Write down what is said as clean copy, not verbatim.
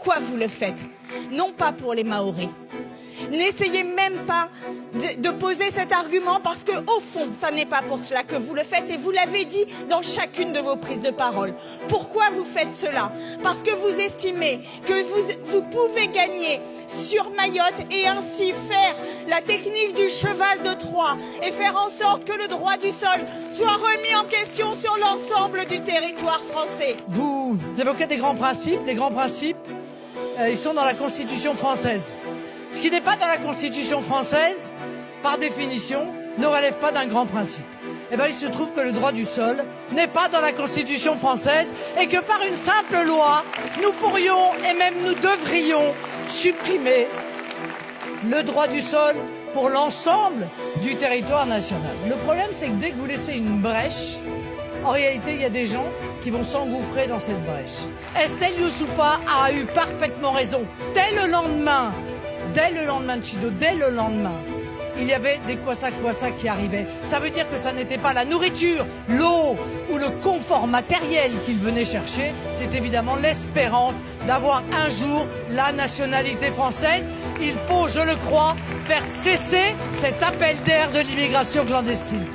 pourquoi vous le faites. Non pas pour les Mahorais. N'essayez même pas de poser cet argument parce que, au fond, ça n'est pas pour cela que vous le faites et vous l'avez dit dans chacune de vos prises de parole. Pourquoi vous faites cela? Parce que vous estimez que vous pouvez gagner sur Mayotte et ainsi faire la technique du cheval de Troie et faire en sorte que le droit du sol soit remis en question sur l'ensemble du territoire français. Vous évoquez des grands principes. Les grands principes, ils sont dans la Constitution française. Ce qui n'est pas dans la Constitution française, par définition, ne relève pas d'un grand principe. Eh bien, il se trouve que le droit du sol n'est pas dans la Constitution française et que par une simple loi, nous pourrions et même nous devrions supprimer le droit du sol pour l'ensemble du territoire national. Le problème, c'est que dès que vous laissez une brèche, en réalité, il y a des gens qui vont s'engouffrer dans cette brèche. Estelle Youssouffa a eu parfaitement raison. Dès le lendemain de Chido, dès le lendemain, il y avait des kwassa qui arrivaient. Ça veut dire que ça n'était pas la nourriture, l'eau ou le confort matériel qu'ils venaient chercher, c'est évidemment l'espérance d'avoir un jour la nationalité française. Il faut, je le crois, faire cesser cet appel d'air de l'immigration clandestine.